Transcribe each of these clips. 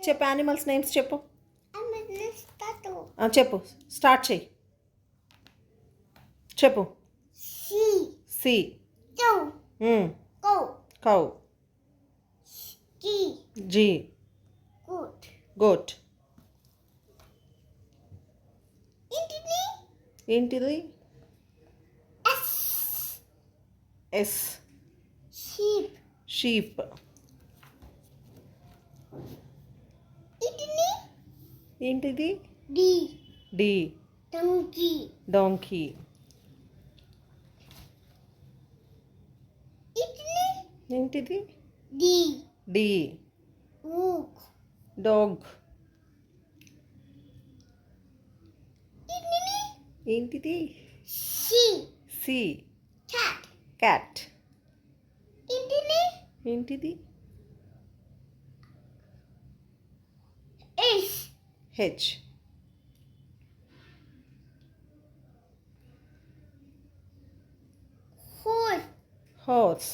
చెప్పు animals names చెప్పు. చెప్పు, స్టార్ట్ చేయి. చెప్పు. సి. కౌ. జీ. గోట్. ఏంటిది? ఎస్. షీప్. ఏంటిది? డి. డాంకీ. ఏంటిది? డి. డాగ్. ఏంటిది? సి. క్యాట్. ఏంటిది? హెచ్. హార్స్.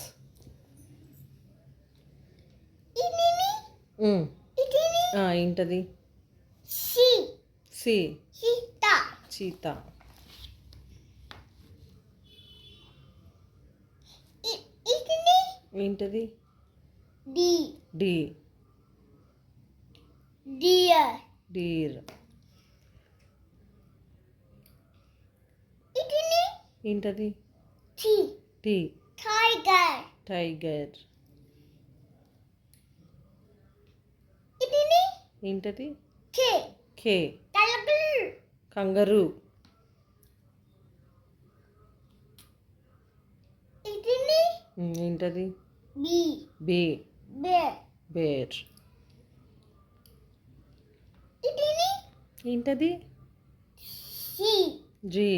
ఏంటది? సి. చీతా. ఏంటది? డి. డీర్. ఏంటది? టీ. టైగర్. ఏంటది? కే. కంగరు. ఏంటది? బే. బేర్. ఏంటది? జీ.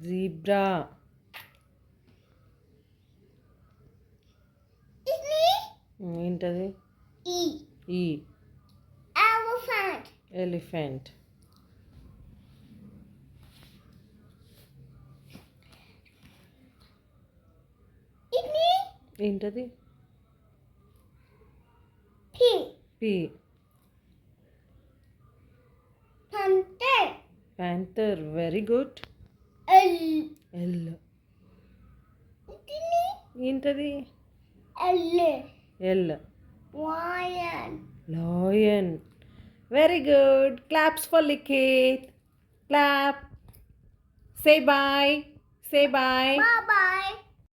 జీబ్రా. ఏంటది? ఈ. ఎలిఫెంట్. ఏంటది? P. Panther. Very good. L. ఏంటది? L. Lion. Very good. Claps for Likhith. Clap. Say bye.